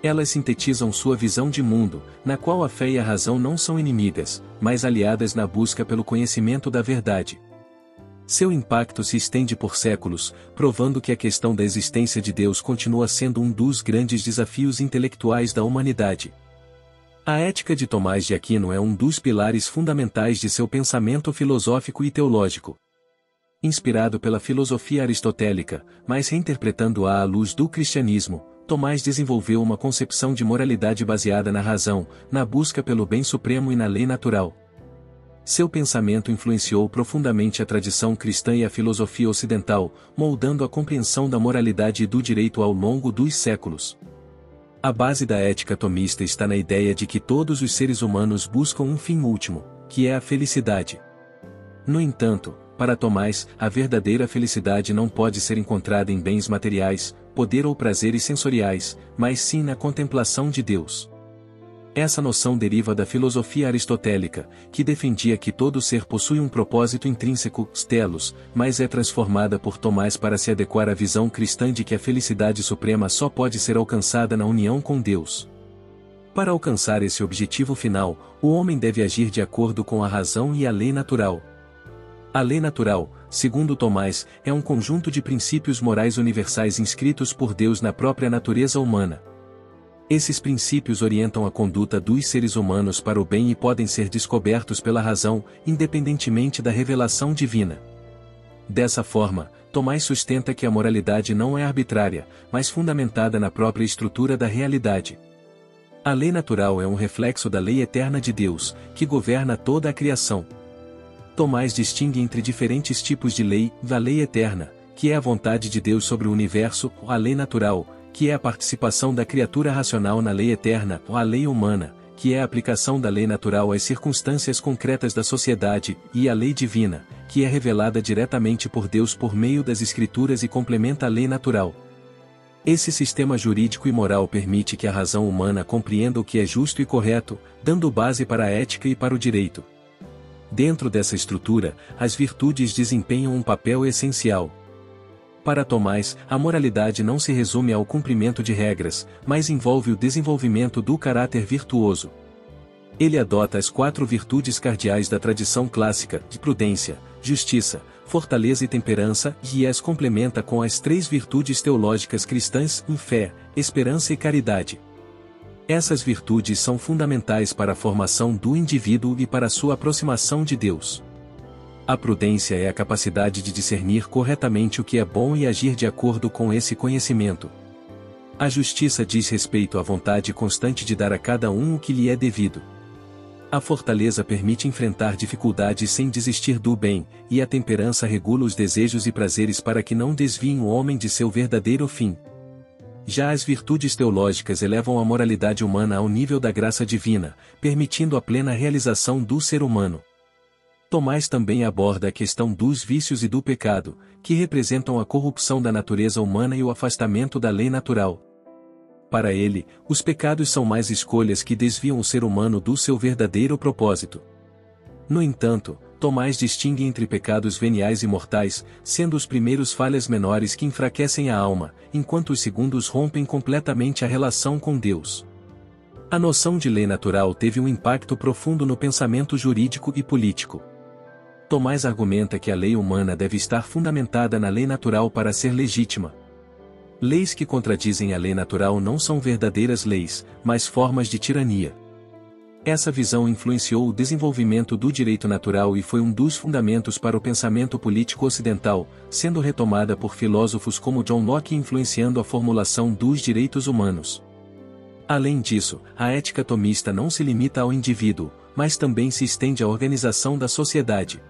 Speaker 1: Elas sintetizam sua visão de mundo, na qual a fé e a razão não são inimigas, mas aliadas na busca pelo conhecimento da verdade. Seu impacto se estende por séculos, provando que a questão da existência de Deus continua sendo um dos grandes desafios intelectuais da humanidade. A ética de Tomás de Aquino é um dos pilares fundamentais de seu pensamento filosófico e teológico. Inspirado pela filosofia aristotélica, mas reinterpretando-a à luz do cristianismo, Tomás desenvolveu uma concepção de moralidade baseada na razão, na busca pelo bem supremo e na lei natural. Seu pensamento influenciou profundamente a tradição cristã e a filosofia ocidental, moldando a compreensão da moralidade e do direito ao longo dos séculos. A base da ética tomista está na ideia de que todos os seres humanos buscam um fim último, que é a felicidade. No entanto, para Tomás, a verdadeira felicidade não pode ser encontrada em bens materiais, poder ou prazeres sensoriais, mas sim na contemplação de Deus. Essa noção deriva da filosofia aristotélica, que defendia que todo ser possui um propósito intrínseco, telos, mas é transformada por Tomás para se adequar à visão cristã de que a felicidade suprema só pode ser alcançada na união com Deus. Para alcançar esse objetivo final, o homem deve agir de acordo com a razão e a lei natural. A lei natural, segundo Tomás, é um conjunto de princípios morais universais inscritos por Deus na própria natureza humana. Esses princípios orientam a conduta dos seres humanos para o bem e podem ser descobertos pela razão, independentemente da revelação divina. Dessa forma, Tomás sustenta que a moralidade não é arbitrária, mas fundamentada na própria estrutura da realidade. A lei natural é um reflexo da lei eterna de Deus, que governa toda a criação. Tomás distingue entre diferentes tipos de lei: a lei eterna, que é a vontade de Deus sobre o universo, a lei natural, que é a participação da criatura racional na lei eterna, ou a lei humana, que é a aplicação da lei natural às circunstâncias concretas da sociedade, e a lei divina, que é revelada diretamente por Deus por meio das Escrituras e complementa a lei natural. Esse sistema jurídico e moral permite que a razão humana compreenda o que é justo e correto, dando base para a ética e para o direito. Dentro dessa estrutura, as virtudes desempenham um papel essencial. Para Tomás, a moralidade não se resume ao cumprimento de regras, mas envolve o desenvolvimento do caráter virtuoso. Ele adota as 4 virtudes cardeais da tradição clássica, de prudência, justiça, fortaleza e temperança, e as complementa com as 3 virtudes teológicas cristãs, fé, esperança e caridade. Essas virtudes são fundamentais para a formação do indivíduo e para a sua aproximação de Deus. A prudência é a capacidade de discernir corretamente o que é bom e agir de acordo com esse conhecimento. A justiça diz respeito à vontade constante de dar a cada um o que lhe é devido. A fortaleza permite enfrentar dificuldades sem desistir do bem, e a temperança regula os desejos e prazeres para que não desviem o homem de seu verdadeiro fim. Já as virtudes teológicas elevam a moralidade humana ao nível da graça divina, permitindo a plena realização do ser humano. Tomás também aborda a questão dos vícios e do pecado, que representam a corrupção da natureza humana e o afastamento da lei natural. Para ele, os pecados são mais escolhas que desviam o ser humano do seu verdadeiro propósito. No entanto, Tomás distingue entre pecados veniais e mortais, sendo os primeiros falhas menores que enfraquecem a alma, enquanto os segundos rompem completamente a relação com Deus. A noção de lei natural teve um impacto profundo no pensamento jurídico e político. Tomás argumenta que a lei humana deve estar fundamentada na lei natural para ser legítima. Leis que contradizem a lei natural não são verdadeiras leis, mas formas de tirania. Essa visão influenciou o desenvolvimento do direito natural e foi um dos fundamentos para o pensamento político ocidental, sendo retomada por filósofos como John Locke e influenciando a formulação dos direitos humanos. Além disso, a ética tomista não se limita ao indivíduo, mas também se estende à organização da sociedade.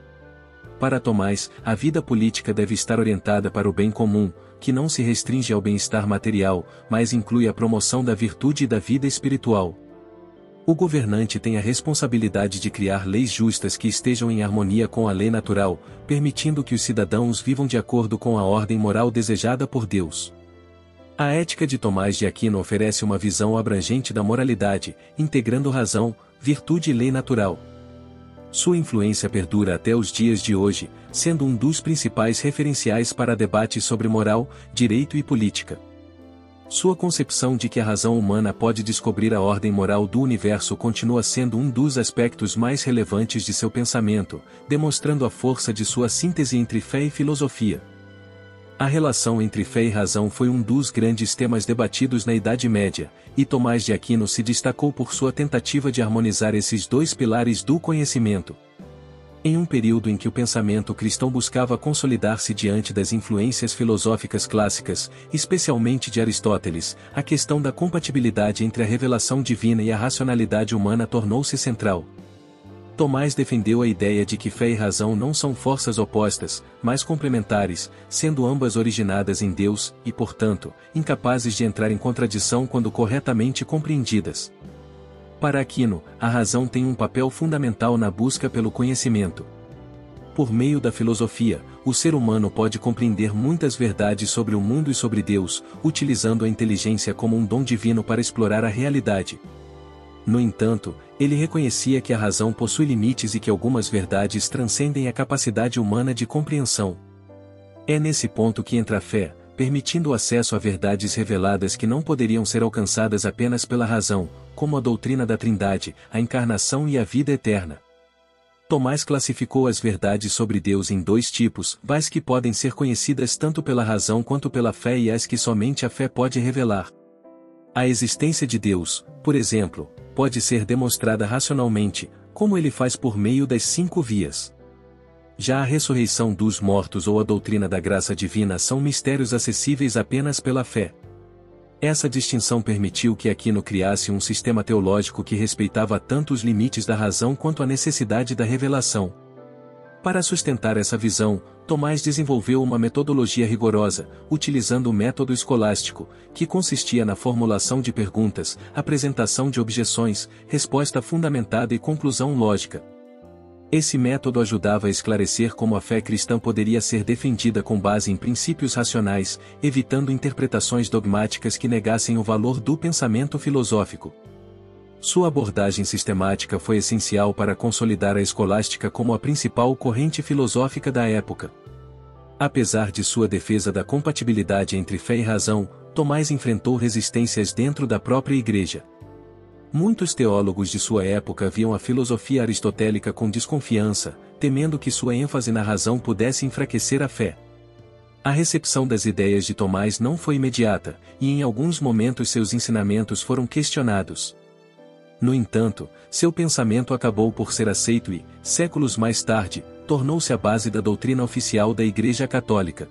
Speaker 1: Para Tomás, a vida política deve estar orientada para o bem comum, que não se restringe ao bem-estar material, mas inclui a promoção da virtude e da vida espiritual. O governante tem a responsabilidade de criar leis justas que estejam em harmonia com a lei natural, permitindo que os cidadãos vivam de acordo com a ordem moral desejada por Deus. A ética de Tomás de Aquino oferece uma visão abrangente da moralidade, integrando razão, virtude e lei natural. Sua influência perdura até os dias de hoje, sendo um dos principais referenciais para debates sobre moral, direito e política. Sua concepção de que a razão humana pode descobrir a ordem moral do universo continua sendo um dos aspectos mais relevantes de seu pensamento, demonstrando a força de sua síntese entre fé e filosofia. A relação entre fé e razão foi um dos grandes temas debatidos na Idade Média, e Tomás de Aquino se destacou por sua tentativa de harmonizar esses dois pilares do conhecimento. Em um período em que o pensamento cristão buscava consolidar-se diante das influências filosóficas clássicas, especialmente de Aristóteles, a questão da compatibilidade entre a revelação divina e a racionalidade humana tornou-se central. Tomás defendeu a ideia de que fé e razão não são forças opostas, mas complementares, sendo ambas originadas em Deus, e portanto, incapazes de entrar em contradição quando corretamente compreendidas. Para Aquino, a razão tem um papel fundamental na busca pelo conhecimento. Por meio da filosofia, o ser humano pode compreender muitas verdades sobre o mundo e sobre Deus, utilizando a inteligência como um dom divino para explorar a realidade. No entanto, ele reconhecia que a razão possui limites e que algumas verdades transcendem a capacidade humana de compreensão. É nesse ponto que entra a fé, permitindo o acesso a verdades reveladas que não poderiam ser alcançadas apenas pela razão, como a doutrina da Trindade, a encarnação e a vida eterna. Tomás classificou as verdades sobre Deus em dois tipos, as que podem ser conhecidas tanto pela razão quanto pela fé e as que somente a fé pode revelar. A existência de Deus, por exemplo, pode ser demonstrada racionalmente, como ele faz por meio das 5 vias. Já a ressurreição dos mortos ou a doutrina da graça divina são mistérios acessíveis apenas pela fé. Essa distinção permitiu que Aquino criasse um sistema teológico que respeitava tanto os limites da razão quanto a necessidade da revelação. Para sustentar essa visão, Tomás desenvolveu uma metodologia rigorosa, utilizando o método escolástico, que consistia na formulação de perguntas, apresentação de objeções, resposta fundamentada e conclusão lógica. Esse método ajudava a esclarecer como a fé cristã poderia ser defendida com base em princípios racionais, evitando interpretações dogmáticas que negassem o valor do pensamento filosófico. Sua abordagem sistemática foi essencial para consolidar a escolástica como a principal corrente filosófica da época. Apesar de sua defesa da compatibilidade entre fé e razão, Tomás enfrentou resistências dentro da própria Igreja. Muitos teólogos de sua época viam a filosofia aristotélica com desconfiança, temendo que sua ênfase na razão pudesse enfraquecer a fé. A recepção das ideias de Tomás não foi imediata, e em alguns momentos seus ensinamentos foram questionados. No entanto, seu pensamento acabou por ser aceito e, séculos mais tarde, tornou-se a base da doutrina oficial da Igreja Católica.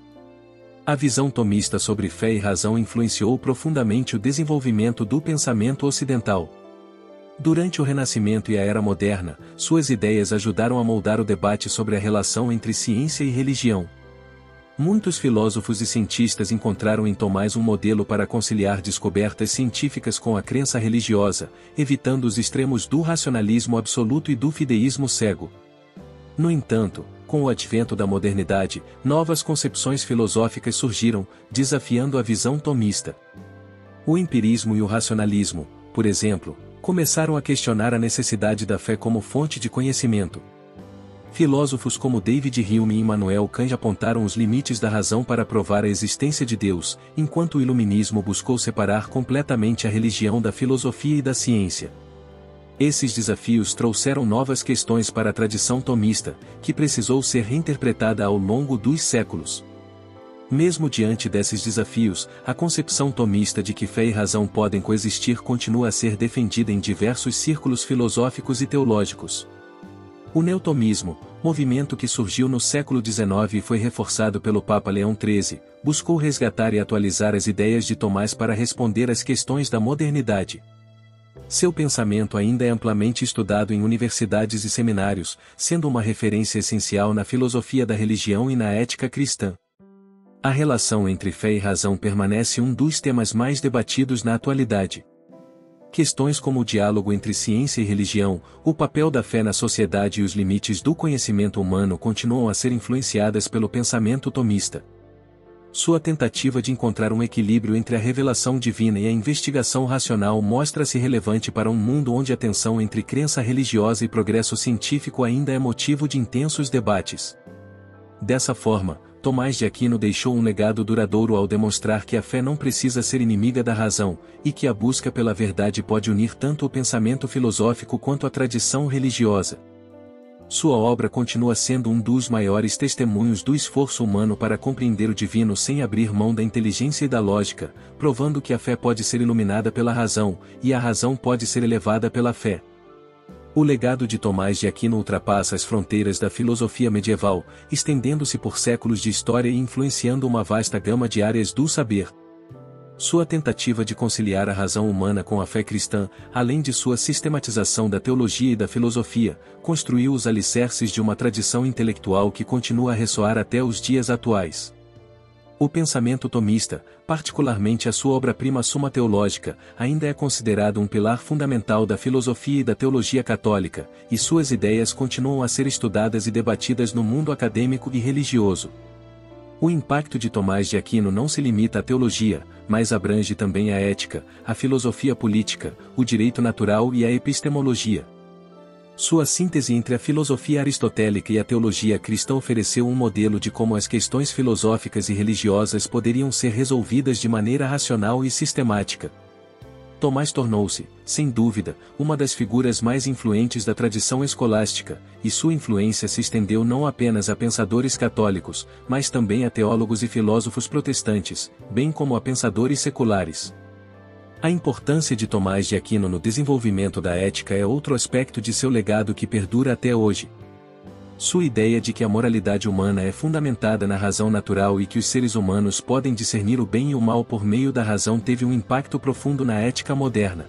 Speaker 1: A visão tomista sobre fé e razão influenciou profundamente o desenvolvimento do pensamento ocidental. Durante o Renascimento e a Era Moderna, suas ideias ajudaram a moldar o debate sobre a relação entre ciência e religião. Muitos filósofos e cientistas encontraram em Tomás um modelo para conciliar descobertas científicas com a crença religiosa, evitando os extremos do racionalismo absoluto e do fideísmo cego. No entanto, com o advento da modernidade, novas concepções filosóficas surgiram, desafiando a visão tomista. O empirismo e o racionalismo, por exemplo, começaram a questionar a necessidade da fé como fonte de conhecimento. Filósofos como David Hume e Immanuel Kant apontaram os limites da razão para provar a existência de Deus, enquanto o iluminismo buscou separar completamente a religião da filosofia e da ciência. Esses desafios trouxeram novas questões para a tradição tomista, que precisou ser reinterpretada ao longo dos séculos. Mesmo diante desses desafios, a concepção tomista de que fé e razão podem coexistir continua a ser defendida em diversos círculos filosóficos e teológicos. O neotomismo, movimento que surgiu no século XIX e foi reforçado pelo Papa Leão XIII, buscou resgatar e atualizar as ideias de Tomás para responder às questões da modernidade. Seu pensamento ainda é amplamente estudado em universidades e seminários, sendo uma referência essencial na filosofia da religião e na ética cristã. A relação entre fé e razão permanece um dos temas mais debatidos na atualidade. Questões como o diálogo entre ciência e religião, o papel da fé na sociedade e os limites do conhecimento humano continuam a ser influenciadas pelo pensamento tomista. Sua tentativa de encontrar um equilíbrio entre a revelação divina e a investigação racional mostra-se relevante para um mundo onde a tensão entre crença religiosa e progresso científico ainda é motivo de intensos debates. Dessa forma, Tomás de Aquino deixou um legado duradouro ao demonstrar que a fé não precisa ser inimiga da razão, e que a busca pela verdade pode unir tanto o pensamento filosófico quanto a tradição religiosa. Sua obra continua sendo um dos maiores testemunhos do esforço humano para compreender o divino sem abrir mão da inteligência e da lógica, provando que a fé pode ser iluminada pela razão, e a razão pode ser elevada pela fé. O legado de Tomás de Aquino ultrapassa as fronteiras da filosofia medieval, estendendo-se por séculos de história e influenciando uma vasta gama de áreas do saber. Sua tentativa de conciliar a razão humana com a fé cristã, além de sua sistematização da teologia e da filosofia, construiu os alicerces de uma tradição intelectual que continua a ressoar até os dias atuais. O pensamento tomista, particularmente a sua obra-prima Suma Teológica, ainda é considerado um pilar fundamental da filosofia e da teologia católica, e suas ideias continuam a ser estudadas e debatidas no mundo acadêmico e religioso. O impacto de Tomás de Aquino não se limita à teologia, mas abrange também a ética, a filosofia política, o direito natural e a epistemologia. Sua síntese entre a filosofia aristotélica e a teologia cristã ofereceu um modelo de como as questões filosóficas e religiosas poderiam ser resolvidas de maneira racional e sistemática. Tomás tornou-se, sem dúvida, uma das figuras mais influentes da tradição escolástica, e sua influência se estendeu não apenas a pensadores católicos, mas também a teólogos e filósofos protestantes, bem como a pensadores seculares. A importância de Tomás de Aquino no desenvolvimento da ética é outro aspecto de seu legado que perdura até hoje. Sua ideia de que a moralidade humana é fundamentada na razão natural e que os seres humanos podem discernir o bem e o mal por meio da razão teve um impacto profundo na ética moderna.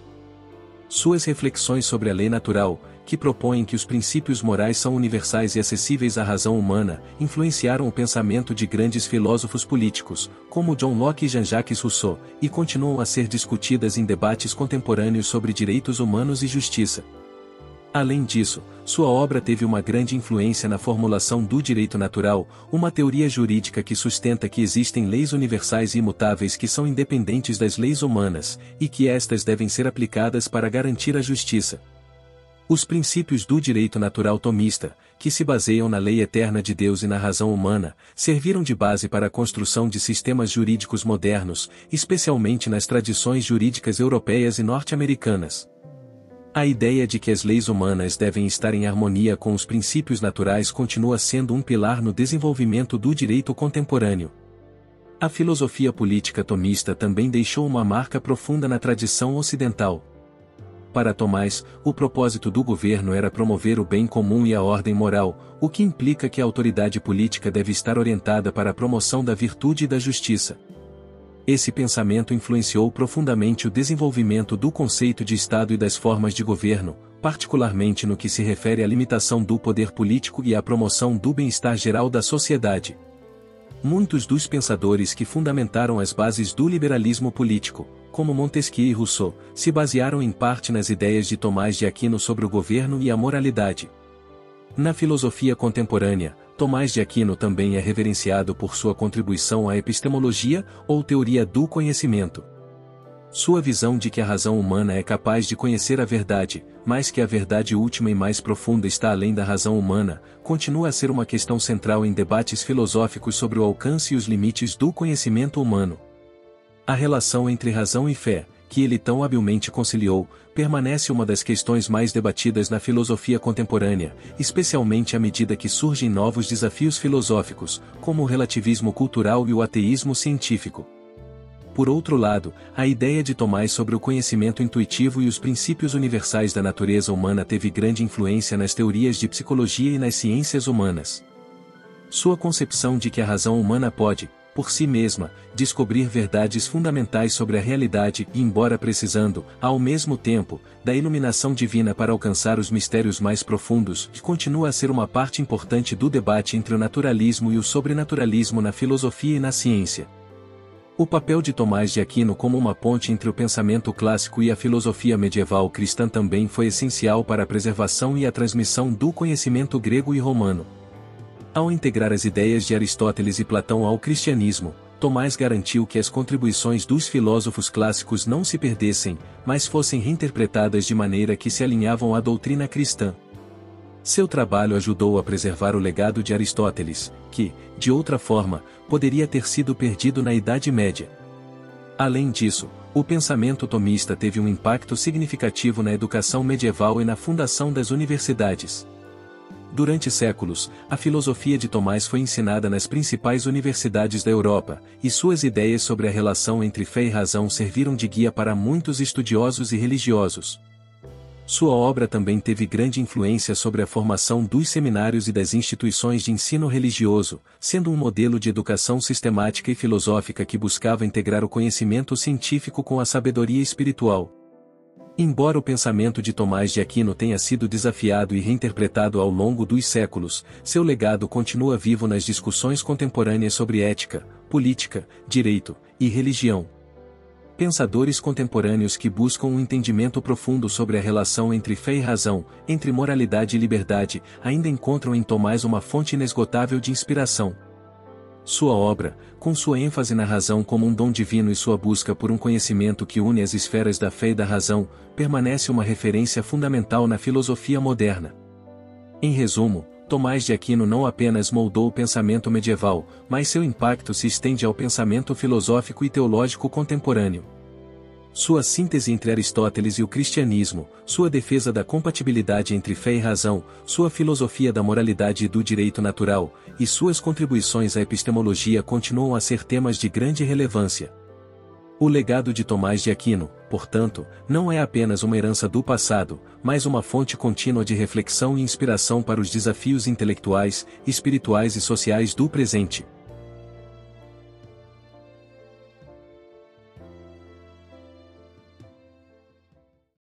Speaker 1: Suas reflexões sobre a lei natural, que propõem que os princípios morais são universais e acessíveis à razão humana, influenciaram o pensamento de grandes filósofos políticos, como John Locke e Jean-Jacques Rousseau, e continuam a ser discutidas em debates contemporâneos sobre direitos humanos e justiça. Além disso, sua obra teve uma grande influência na formulação do direito natural, uma teoria jurídica que sustenta que existem leis universais e imutáveis que são independentes das leis humanas, e que estas devem ser aplicadas para garantir a justiça. Os princípios do direito natural tomista, que se baseiam na lei eterna de Deus e na razão humana, serviram de base para a construção de sistemas jurídicos modernos, especialmente nas tradições jurídicas europeias e norte-americanas. A ideia de que as leis humanas devem estar em harmonia com os princípios naturais continua sendo um pilar no desenvolvimento do direito contemporâneo. A filosofia política tomista também deixou uma marca profunda na tradição ocidental. Para Tomás, o propósito do governo era promover o bem comum e a ordem moral, o que implica que a autoridade política deve estar orientada para a promoção da virtude e da justiça. Esse pensamento influenciou profundamente o desenvolvimento do conceito de Estado e das formas de governo, particularmente no que se refere à limitação do poder político e à promoção do bem-estar geral da sociedade. Muitos dos pensadores que fundamentaram as bases do liberalismo político, como Montesquieu e Rousseau, se basearam em parte nas ideias de Tomás de Aquino sobre o governo e a moralidade. Na filosofia contemporânea, Tomás de Aquino também é reverenciado por sua contribuição à epistemologia, ou teoria do conhecimento. Sua visão de que a razão humana é capaz de conhecer a verdade, mas que a verdade última e mais profunda está além da razão humana, continua a ser uma questão central em debates filosóficos sobre o alcance e os limites do conhecimento humano. A relação entre razão e fé, que ele tão habilmente conciliou, permanece uma das questões mais debatidas na filosofia contemporânea, especialmente à medida que surgem novos desafios filosóficos, como o relativismo cultural e o ateísmo científico. Por outro lado, a ideia de Tomás sobre o conhecimento intuitivo e os princípios universais da natureza humana teve grande influência nas teorias de psicologia e nas ciências humanas. Sua concepção de que a razão humana pode, por si mesma, descobrir verdades fundamentais sobre a realidade e, embora precisando, ao mesmo tempo, da iluminação divina para alcançar os mistérios mais profundos, continua a ser uma parte importante do debate entre o naturalismo e o sobrenaturalismo na filosofia e na ciência. O papel de Tomás de Aquino como uma ponte entre o pensamento clássico e a filosofia medieval cristã também foi essencial para a preservação e a transmissão do conhecimento grego e romano. Ao integrar as ideias de Aristóteles e Platão ao cristianismo, Tomás garantiu que as contribuições dos filósofos clássicos não se perdessem, mas fossem reinterpretadas de maneira que se alinhavam à doutrina cristã. Seu trabalho ajudou a preservar o legado de Aristóteles, que, de outra forma, poderia ter sido perdido na Idade Média. Além disso, o pensamento tomista teve um impacto significativo na educação medieval e na fundação das universidades. Durante séculos, a filosofia de Tomás foi ensinada nas principais universidades da Europa, e suas ideias sobre a relação entre fé e razão serviram de guia para muitos estudiosos e religiosos. Sua obra também teve grande influência sobre a formação dos seminários e das instituições de ensino religioso, sendo um modelo de educação sistemática e filosófica que buscava integrar o conhecimento científico com a sabedoria espiritual. Embora o pensamento de Tomás de Aquino tenha sido desafiado e reinterpretado ao longo dos séculos, seu legado continua vivo nas discussões contemporâneas sobre ética, política, direito e religião. Pensadores contemporâneos que buscam um entendimento profundo sobre a relação entre fé e razão, entre moralidade e liberdade, ainda encontram em Tomás uma fonte inesgotável de inspiração. Sua obra, com sua ênfase na razão como um dom divino e sua busca por um conhecimento que une as esferas da fé e da razão, permanece uma referência fundamental na filosofia moderna. Em resumo, Tomás de Aquino não apenas moldou o pensamento medieval, mas seu impacto se estende ao pensamento filosófico e teológico contemporâneo. Sua síntese entre Aristóteles e o cristianismo, sua defesa da compatibilidade entre fé e razão, sua filosofia da moralidade e do direito natural, e suas contribuições à epistemologia continuam a ser temas de grande relevância. O legado de Tomás de Aquino, portanto, não é apenas uma herança do passado, mas uma fonte contínua de reflexão e inspiração para os desafios intelectuais, espirituais e sociais do presente.